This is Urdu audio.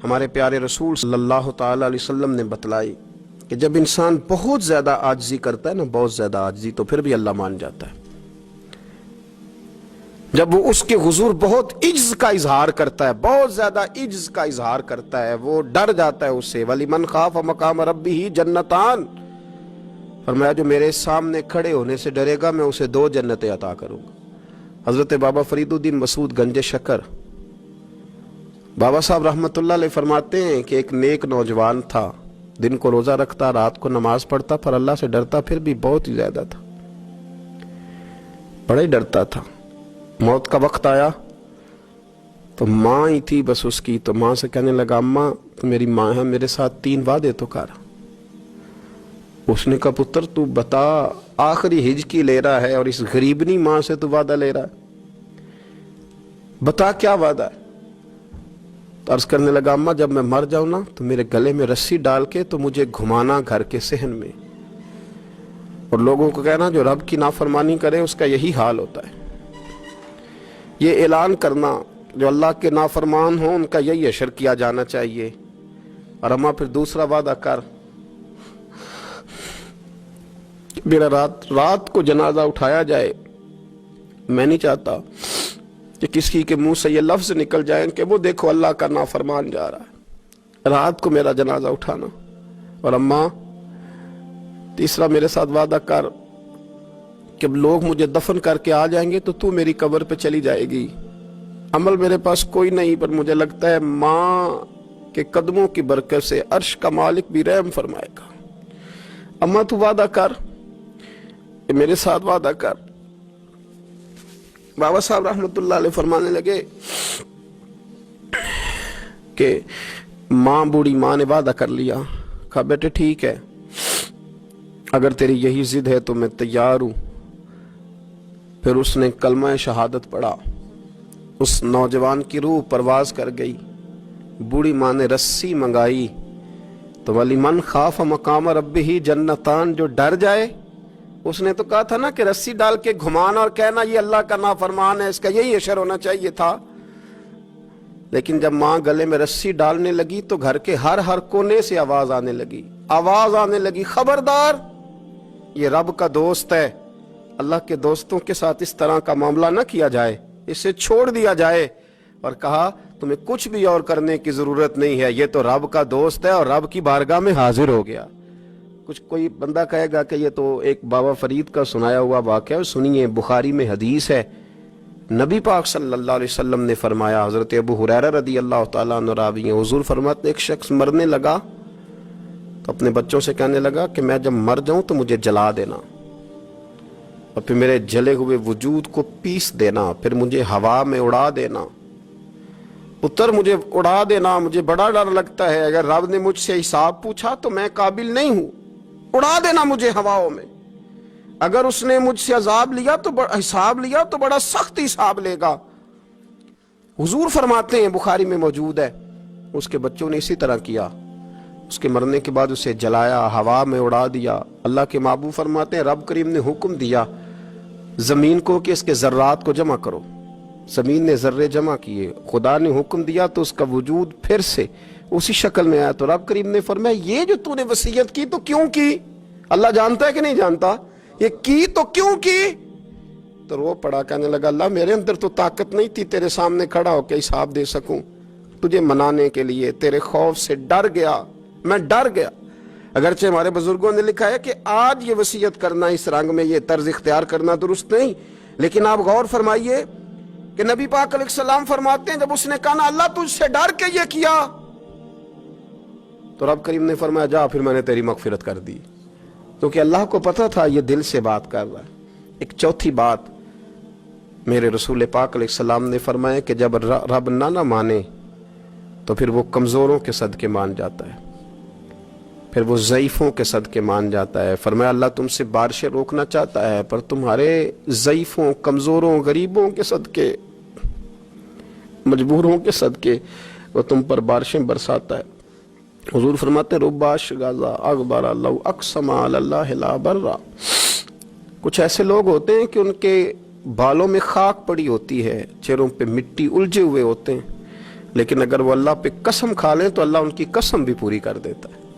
ہمارے پیارے رسول صلی اللہ تعالی علیہ وسلم نے بتلائی کہ جب انسان بہت زیادہ عاجزی کرتا ہے نا، بہت زیادہ عاجزی، تو پھر بھی اللہ مان جاتا ہے۔ جب وہ اس کے حضور بہت عجز کا اظہار کرتا ہے، بہت زیادہ عجز کا اظہار کرتا ہے، وہ ڈر جاتا ہے اس سے۔ وَلِمَنْ خَافَ مَقَامَ رَبِّهِ جَنَّتَانِ، فرمایا جو میرے سامنے کھڑے ہونے سے ڈرے گا میں اسے 2 جنتیں عطا کروں گا۔ حضرت بابا فرید الدین مسعود گنج شکر بابا صاحب رحمت اللہ علیہ فرماتے ہیں کہ ایک نیک نوجوان تھا، دن کو روزہ رکھتا، رات کو نماز پڑھتا، پر اللہ سے ڈرتا پھر بھی بہت ہی زیادہ تھا، بڑا ہی ڈرتا تھا۔ موت کا وقت آیا تو ماں ہی تھی بس اس کی، تو ماں سے کہنے لگا اماں تو میری ماں ہے، میرے ساتھ 3 وعدے تو کر۔ اس نے کہا پتر تو بتا، آخری ہج کی لے رہا ہے اور اس غریبنی ماں سے تو وعدہ لے رہا ہے، بتا کیا وعدہ ہے؟ تو عرض کرنے لگا اماں جب میں مر جاؤں نا تو میرے گلے میں رسی ڈال کے تو مجھے گھمانا گھر کے صحن میں، اور لوگوں کو کہنا جو رب کی نافرمانی کرے اس کا یہی حال ہوتا ہے۔ یہ اعلان کرنا جو اللہ کے نافرمان ہوں ان کا یہی اشر کیا جانا چاہیے۔ اور اماں پھر دوسرا وعدہ کر، میرا رات کو جنازہ اٹھایا جائے، میں نہیں چاہتا کہ کسی کے منہ سے یہ لفظ نکل جائیں کہ وہ دیکھو اللہ کا نافرمان جا رہا ہے، رات کو میرا جنازہ اٹھانا۔ اور اماں تیسرا میرے ساتھ وعدہ کر کہ لوگ مجھے دفن کر کے آ جائیں گے تو میری قبر پہ چلی جائے گی، عمل میرے پاس کوئی نہیں، پر مجھے لگتا ہے ماں کے قدموں کی برکت سے عرش کا مالک بھی رحم فرمائے گا۔ اماں تو وعدہ کر کہ میرے ساتھ وعدہ کر۔ بابا صاحب رحمت اللہ علیہ فرمانے لگے کہ ماں، بوڑھی ماں نے وعدہ کر لیا، کہا بیٹے ٹھیک ہے، اگر تیری یہی ضد ہے تو میں تیار ہوں۔ پھر اس نے کلمہ شہادت پڑھا، اس نوجوان کی روح پرواز کر گئی، بوڑھی ماں نے رسی منگائی تو وَلِمَنْ خَافَ مَقَامَ رَبِّهِ جَنَّتَانِ، جو ڈر جائے، اس نے تو کہا تھا نا کہ رسی ڈال کے گھمانا اور کہنا یہ اللہ کا نافرمان ہے، اس کا یہی اشر ہونا چاہیے تھا۔ لیکن جب ماں گلے میں رسی ڈالنے لگی تو گھر کے ہر کونے سے آواز آنے لگی، خبردار یہ رب کا دوست ہے، اللہ کے دوستوں کے ساتھ اس طرح کا معاملہ نہ کیا جائے، اسے چھوڑ دیا جائے۔ اور کہا تمہیں کچھ بھی اور کرنے کی ضرورت نہیں ہے، یہ تو رب کا دوست ہے اور رب کی بارگاہ میں حاضر ہو گیا۔ کچھ کوئی بندہ کہے گا کہ یہ تو ایک بابا فرید کا سنایا ہوا واقعہ ہے، سنیے، بخاری میں حدیث ہے، نبی پاک صلی اللہ علیہ وسلم نے فرمایا، حضرت ابو ہریرہ رضی اللہ تعالیٰ عنہ راوی ہیں، حضور فرماتے ایک شخص مرنے لگا تو اپنے بچوں سے کہنے لگا کہ میں جب مر جاؤں تو مجھے جلا دینا، اور پھر میرے جلے ہوئے وجود کو پیس دینا، پھر مجھے ہوا میں اڑا دینا۔ پتر مجھے اڑا دینا، مجھے بڑا ڈر لگتا ہے، اگر رب نے مجھ سے حساب پوچھا تو میں قابل نہیں ہوں، اڑا دینا مجھے ہواؤں میں۔ اگر اس نے مجھ سے عذاب لیا تو حساب لیا تو بڑا سخت حساب لے گا۔ حضور فرماتے ہیں، بخاری میں موجود ہے، اس کے بچوں نے اسی طرح کیا، اس کے مرنے کے بعد اسے جلایا، ہوا میں اڑا دیا۔ اللہ کے محبوب فرماتے ہیں رب کریم نے حکم دیا زمین کو کہ اس کے ذرات کو جمع کرو، زمین نے ذرے جمع کیے، خدا نے حکم دیا تو اس کا وجود پھر سے اسی شکل میں آیا۔ تو رب کریم نے فرمایا یہ جو تو نے وصیت کی تو کیوں کی؟ اللہ جانتا ہے کہ نہیں جانتا؟ یہ کی تو کیوں کی؟ تو رو پڑا، کہنے لگا اللہ میرے اندر تو طاقت نہیں تھی تیرے سامنے کھڑا ہو کے حساب دے سکوں، تجھے منانے کے لیے تیرے خوف سے ڈر گیا، میں ڈر گیا۔ اگرچہ ہمارے بزرگوں نے لکھا ہے کہ آج یہ وصیت کرنا، اس رنگ میں یہ طرز اختیار کرنا درست نہیں، لیکن آپ غور فرمائیے کہ نبی پاک علیہ السلام فرماتے ہیں جب اس نے کہا نا اللہ تجھ سے ڈر کے یہ کیا، تو رب کریم نے فرمایا جا پھر میں نے تیری مغفرت کر دی، کیونکہ اللہ کو پتا تھا یہ دل سے بات کر رہا ہے۔ ایک چوتھی بات میرے رسول پاک علیہ السلام نے فرمایا کہ جب رب نہ مانے تو پھر وہ کمزوروں کے صدقے مان جاتا ہے، پھر وہ ضعیفوں کے صدقے مان جاتا ہے۔ فرمایا اللہ تم سے بارشیں روکنا چاہتا ہے پر تمہارے ضعیفوں، کمزوروں، غریبوں کے صدقے، مجبوروں کے صدقے وہ تم پر بارشیں برساتا ہے۔ حضور فرماتے رب اشغاز اغبر لو اقسم علی اللہ لا برا، کچھ ایسے لوگ ہوتے ہیں کہ ان کے بالوں میں خاک پڑی ہوتی ہے، چہروں پہ مٹی الجھے ہوئے ہوتے ہیں، لیکن اگر وہ اللہ پہ قسم کھا لیں تو اللہ ان کی قسم بھی پوری کر دیتا ہے.